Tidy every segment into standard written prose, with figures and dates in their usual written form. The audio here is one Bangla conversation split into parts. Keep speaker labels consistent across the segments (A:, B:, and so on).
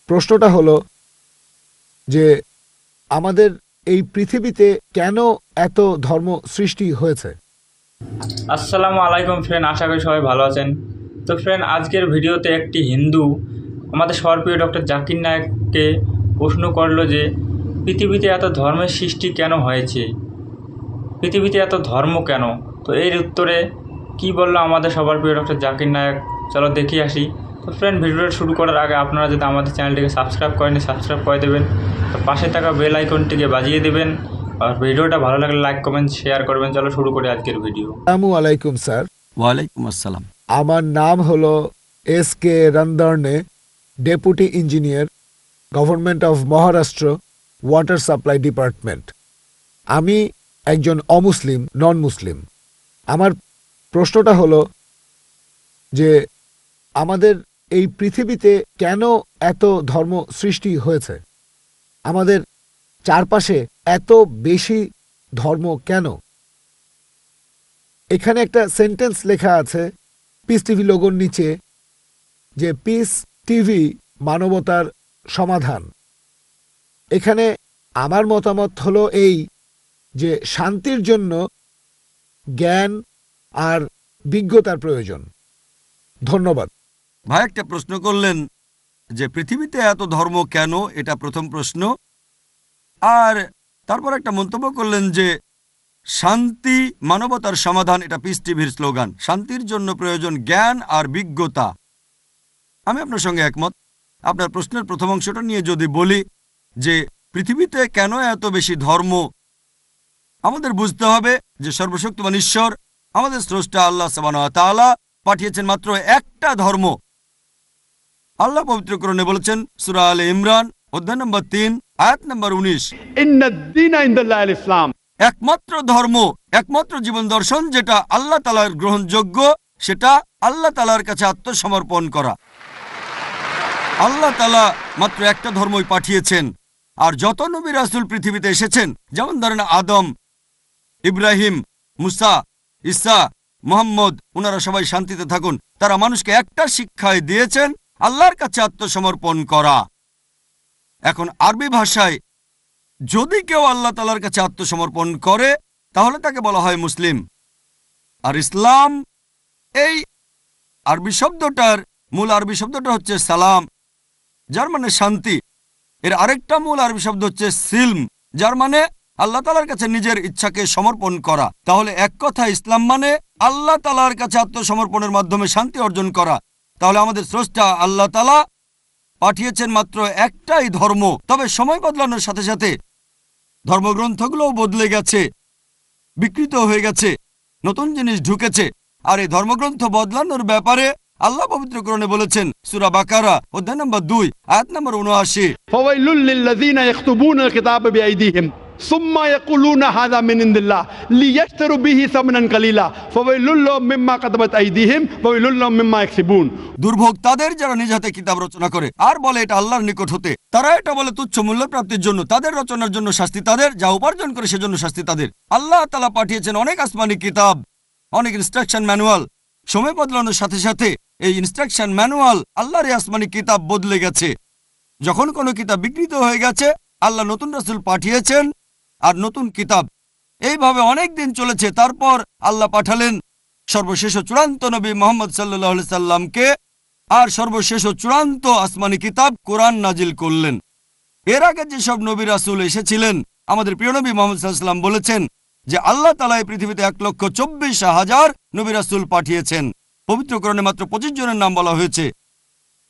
A: প্রশ্নটা হলো যে আমাদের এই পৃথিবীতে কেন এত ধর্ম সৃষ্টি হয়েছে।
B: আসসালামু আলাইকুম ফ্রেন্ড, আশা করি সবাই ভালো আছেন। তো ফ্রেন্ড, আজকের ভিডিওতে একটি হিন্দু আমাদের সবার প্রিয় ডক্টর জাকির নায়েককে প্রশ্ন করলো যে পৃথিবীতে এত ধর্মের সৃষ্টি কেন হয়েছে, পৃথিবীতে এত ধর্ম কেন। তো এর উত্তরে কি বললো আমাদের সবার প্রিয় ডক্টর জাকির নায়েক, চলো দেখে আসি। তো ফ্রেন্ড, ভিডিওটা শুরু করার আগে আপনারা যদি আমাদের চ্যানেলটিকে সাবস্ক্রাইব করেনি সাবস্ক্রাইব করে দেবেন, তো পাশে থাকা বেল আইকনটিকে বাজিয়ে দেবেন, আর ভিডিওটা ভালো লাগলে লাইক কমেন্ট শেয়ার করবেন। চলো শুরু করি আজকের ভিডিও।
A: আসসালামু আলাইকুম স্যার।
C: ওয়ালাইকুম আসসালাম।
A: আমার নাম হলো এস.কে. রন্দর্নে, deputy engineer, government of Maharashtra, water supply department. আমি একজন অমুসলিম, নন মুসলিম। আমার প্রশ্নটা হলো যে আমাদের এই পৃথিবীতে কেন এত ধর্ম সৃষ্টি হয়েছে, আমাদের চারপাশে এত বেশি ধর্ম কেন। এখানে একটা সেন্টেন্স লেখা আছে পিস টিভি লোগোর নিচে, যে পিস টিভি মানবতার সমাধান। এখানে আমার মতামত হলো এই যে শান্তির জন্য জ্ঞান আর বিজ্ঞতার প্রয়োজন। ধন্যবাদ।
C: ভাই একটা প্রশ্ন করলেন যে পৃথিবীতে এত ধর্ম কেন, এটা প্রথম প্রশ্ন। আর তারপর একটা মন্তব্য করলেন যে শান্তি মানবতার সমাধান, এটা পিস টিভির স্লোগান। শান্তির জন্য প্রয়োজন জ্ঞান আর বিজ্ঞতা। আমি আপনার সঙ্গে একমত। আপনার প্রশ্নের প্রথম অংশটা নিয়ে যদি বলি যে পৃথিবীতে কেন এত বেশি ধর্ম, আমাদের বুঝতে হবে যে সর্বশক্তিমান ঈশ্বর আমাদের স্রষ্টা আল্লাহ সুবহানাহু ওয়া তাআলা পাঠিয়েছেন মাত্র একটা ধর্ম। আল্লাহ পবিত্র কোরআনে বলেছেন সূরা আলে ইমরান অধ্যায় নম্বর 3 আয়াত নম্বর 19,
D: ইন্নাদ-দীনা ইনদাল্লাহিল ইসলাম।
C: একমাত্র ধর্ম, একমাত্র জীবন দর্শন যেটা আল্লাহ তাআলার গ্রহণযোগ্য, সেটা আল্লাহ তাআলার কাছে আত্মসমর্পণ করা। আল্লাহ তাআলা মাত্র একটা ধর্মই পাঠিয়েছেন। আর যত নবী রাসূল পৃথিবীতে এসেছেন, যেমন ধরেন আদম, ইব্রাহিম, মুসা, ঈসা, মুহাম্মদ, ওনারা সবাই শান্তিতে থাকুন। তারা মানুষকে একটা শিক্ষাই দিয়েছেন, আল্লাহর কাছে আত্মসমর্পণ করা। এখন আরবি ভাষায় যদি কেউ আল্লাহ তাআলার কাছে আত্মসমর্পণ করে তাহলে তাকে বলা হয় মুসলিম। আর ইসলাম, এই আরবি শব্দটার মূল আরবি শব্দটা হচ্ছে সালাম, যার মানে শান্তি। এর আরেকটা মূল আরবি শব্দ হচ্ছে সিলম, যার মানে আল্লাহ তাআলার কাছে নিজের ইচ্ছাকে সমর্পণ করা। তাহলে এক কথা ইসলাম মানে আল্লাহ তাআলার কাছে আত্মসমর্পণের মাধ্যমে শান্তি অর্জন করা। তাহলে আমাদের স্রষ্টা আল্লাহ তাআলা পাঠিয়েছেন মাত্র একটাই ধর্ম। তবে সময় বদলানোর সাথে সাথে ধর্মগ্রন্থগুলোও বদলে গেছে, বিকৃত হয়ে গেছে, নতুন জিনিস ঢুকেছে। আর এই ধর্মগ্রন্থ বদলানোর ব্যাপারে আল্লাহ পবিত্র কোরআনে বলেছেন সূরা বাকারা অধ্যায় নম্বর 2 আয়াত নম্বর 79,
D: ফাওয়াইলুল লিল্লাযিনা ইয়াকতুবুনাল কিতাবা বিআইদিহিম সুম্মা ইয়াকুলুনা হাযা মিন ইনদিল্লাহ লিয়াশতারু বিহি সামনান কালিলা ফাওয়াইলুল লাহুম মিম্মা কাতাবাত আইদিহিম ফাওয়াইলুল লাহুম মিম্মা ইয়াকসিবুন। দুর্ভোগ তাদের যারা নিজ হাতে কিতাব রচনা করে আর বলে এটা আল্লাহর নিকট হতে। তারা এটা বলে তুচ্ছ মূল্য প্রাপ্তির জন্য। তাদের রচনার জন্য শাস্তি তাদের, যা উপার্জন করে সেজন্য শাস্তি তাদের। আল্লাহ তাআলা পাঠিয়েছেন অনেক আসমানি কিতাব, অনেক ইনস্ট্রাকশন ম্যানুয়াল। সময় বদলানোর সাথে সাথে এই ইনস্ট্রাকশন ম্যানুয়াল আল্লাহর এই আসমানি কিতাব বদলে গেছে। যখন কোনো কিতাব বিকৃত হয়ে গেছে, আল্লাহ নতুন রাসূল পাঠিয়েছেন আর নতুন কিতাব। এইভাবে অনেক দিন চলেছে। তারপর আল্লাহ পাঠালেন সর্বশেষ ও চূড়ান্ত নবী মুহাম্মদ সাল্লাল্লাহু আলাইহি সাল্লামকে, আর সর্বশেষ ও চূড়ান্ত আসমানি কিতাব কোরআন নাজিল করলেন। এর আগে যেসব নবী রাসূল এসেছিলেন, আমাদের প্রিয় নবী মুহাম্মদ সাল্লাল্লাহু আলাইহি সাল্লাম বলেছেন যে আল্লাহ তাআলা এই পৃথিবীতে 1,24,000 নবী রাসূল পাঠিয়েছেন। পবিত্র কোরআনে মাত্র 25 জনের নাম বলা হয়েছে,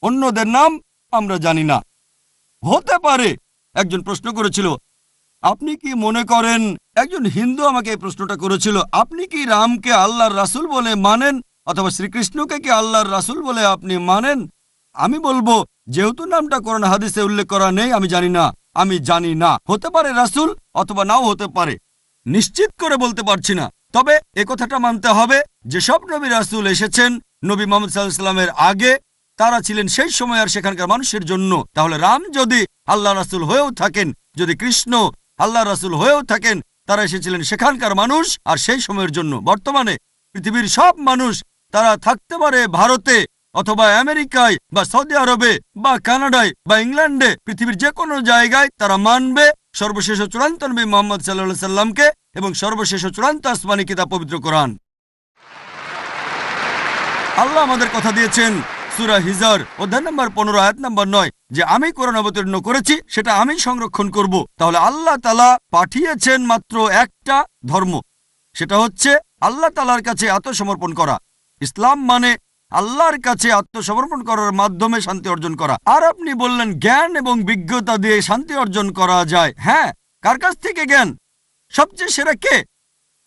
D: অন্যদের নাম আমরা জানি না। হতে পারে একজন প্রশ্ন করেছিল, আপনি কি মনে করেন, একজন হিন্দু আমাকে এই প্রশ্নটা করেছিল, আপনি কি রামকে আল্লাহর রাসূল বলে মানেন, অথবা শ্রীকৃষ্ণকে কি আল্লাহর রাসূল বলে আপনি মানেন? আমি বলবো, যেহেতু নামটা কোরআন হাদিসে উল্লেখ করা নেই, আমি জানি না। হতে পারে রাসূল অথবা নাও হতে পারে, নিশ্চিত করে বলতে পারছি না। তবে একথাটা মানতে হবে, যেসব নবী রাসূল এসেছেন নবী মুহাম্মদ সাল্লাল্লাহু আলাইহি ওয়াসাল্লামের আগে, তারা ছিলেন সেই সময় আর সেখানকার মানুষের জন্য। তাহলে রাম যদি আল্লাহ রাসূল হয়েও থাকেন, যদি কৃষ্ণ আল্লাহ রাসূল হয়েও থাকেন, তারা এসেছিলেন সেখানকার মানুষ আর সেই সময়ের জন্য। বর্তমানে পৃথিবীর সব মানুষ, তারা থাকতে পারে ভারতে,
C: অথবা আমেরিকায় বা সৌদি আরবে বা কানাডায় বা ইংল্যান্ডে, পৃথিবীর যে কোনো জায়গায় তারা মানবে সর্বশেষ ও চূড়ান্ত নবী মুহাম্মদ সাল্লাল্লাহু আলাইহি সাল্লামকে এবং সর্বশেষ ও চূড়ান্ত আসমানী কিতাব পবিত্র কোরআন। আল্লাহ আমাদের কথা দিয়েছেন সূরা হিজর অধ্যায় নম্বর 15 আয়াত নম্বর 9 যে আমি কোরআন অবতীর্ণ করেছি, সেটা আমি সংরক্ষণ করব। তাহলে আল্লাহ তাআলা পাঠিয়েছেন মাত্র একটা ধর্ম, সেটা হচ্ছে আল্লাহ তাআলার কাছে আত্মসমর্পণ করা। ইসলাম মানে আল্লাহর কাছে আত্মসমর্পণ করার মাধ্যমে শান্তি অর্জন করা। আর আপনি বললেন জ্ঞান এবং বিজ্ঞতা দিয়ে শান্তি অর্জন করা যায়। হ্যাঁ, কার কাছ থেকে জ্ঞান? সবচেয়ে সেরা কে?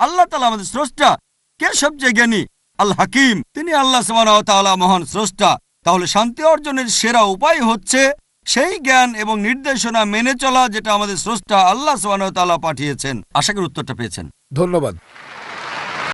C: আল্লাহ তাআলা আমাদের স্রষ্টা। কে সবচেয়ে জ্ঞানী? আল হাকিম, তিনি আল্লাহ সুবহানাহু ওয়া তাআলা মহান স্রষ্টা। তাহলে শান্তি অর্জনের সেরা উপায় হচ্ছে সেই জ্ঞান এবং নির্দেশনা মেনে চলা যেটা আমাদের স্রষ্টা আল্লাহ সুবহানাহু ওয়া তাআলা পাঠিয়েছেন। আশা করি উত্তরটা পেয়েছেন।
A: ধন্যবাদ।